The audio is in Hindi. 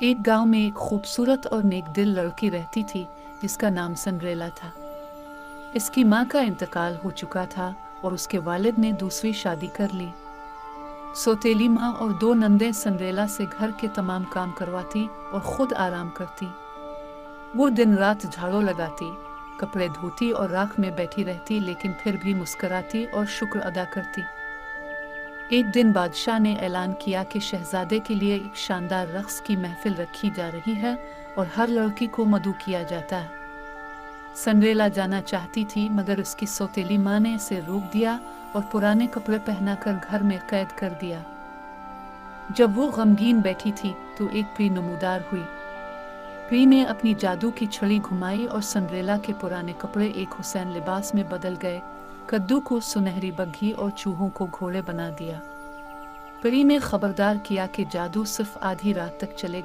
एक गांव में एक खूबसूरत और नेक दिल लड़की रहती थी जिसका नाम सिंड्रेला था। इसकी माँ का इंतकाल हो चुका था और उसके वालिद ने दूसरी शादी कर ली। सौतेली माँ और दो नंदें सिंड्रेला से घर के तमाम काम करवाती और खुद आराम करती। वो दिन रात झाड़ू लगाती, कपड़े धोती और राख में बैठी रहती, लेकिन फिर भी मुस्कुराती और शुक्र अदा करती। एक दिन बादशाह ने ऐलान किया कि शहजादे के लिए एक शानदार रक्स की महफिल रखी जा रही है और हर लड़की को मदऊ किया जाता है। सिंड्रेला जाना चाहती थी, मगर उसकी सौतेली माँ ने इसे रोक दिया और पुराने कपड़े पहनाकर घर में कैद कर दिया। जब वो गमगीन बैठी थी तो एक परी नमूदार हुई। परी ने अपनी जादू की छड़ी घुमाई और सिंड्रेला के पुराने कपड़े एक हुसैन लिबास में बदल गए। कद्दू को सुनहरी बग्घी और चूहों को घोड़े बना दिया। परी ने खबरदार किया कि जादू सिर्फ आधी रात तक चलेगा।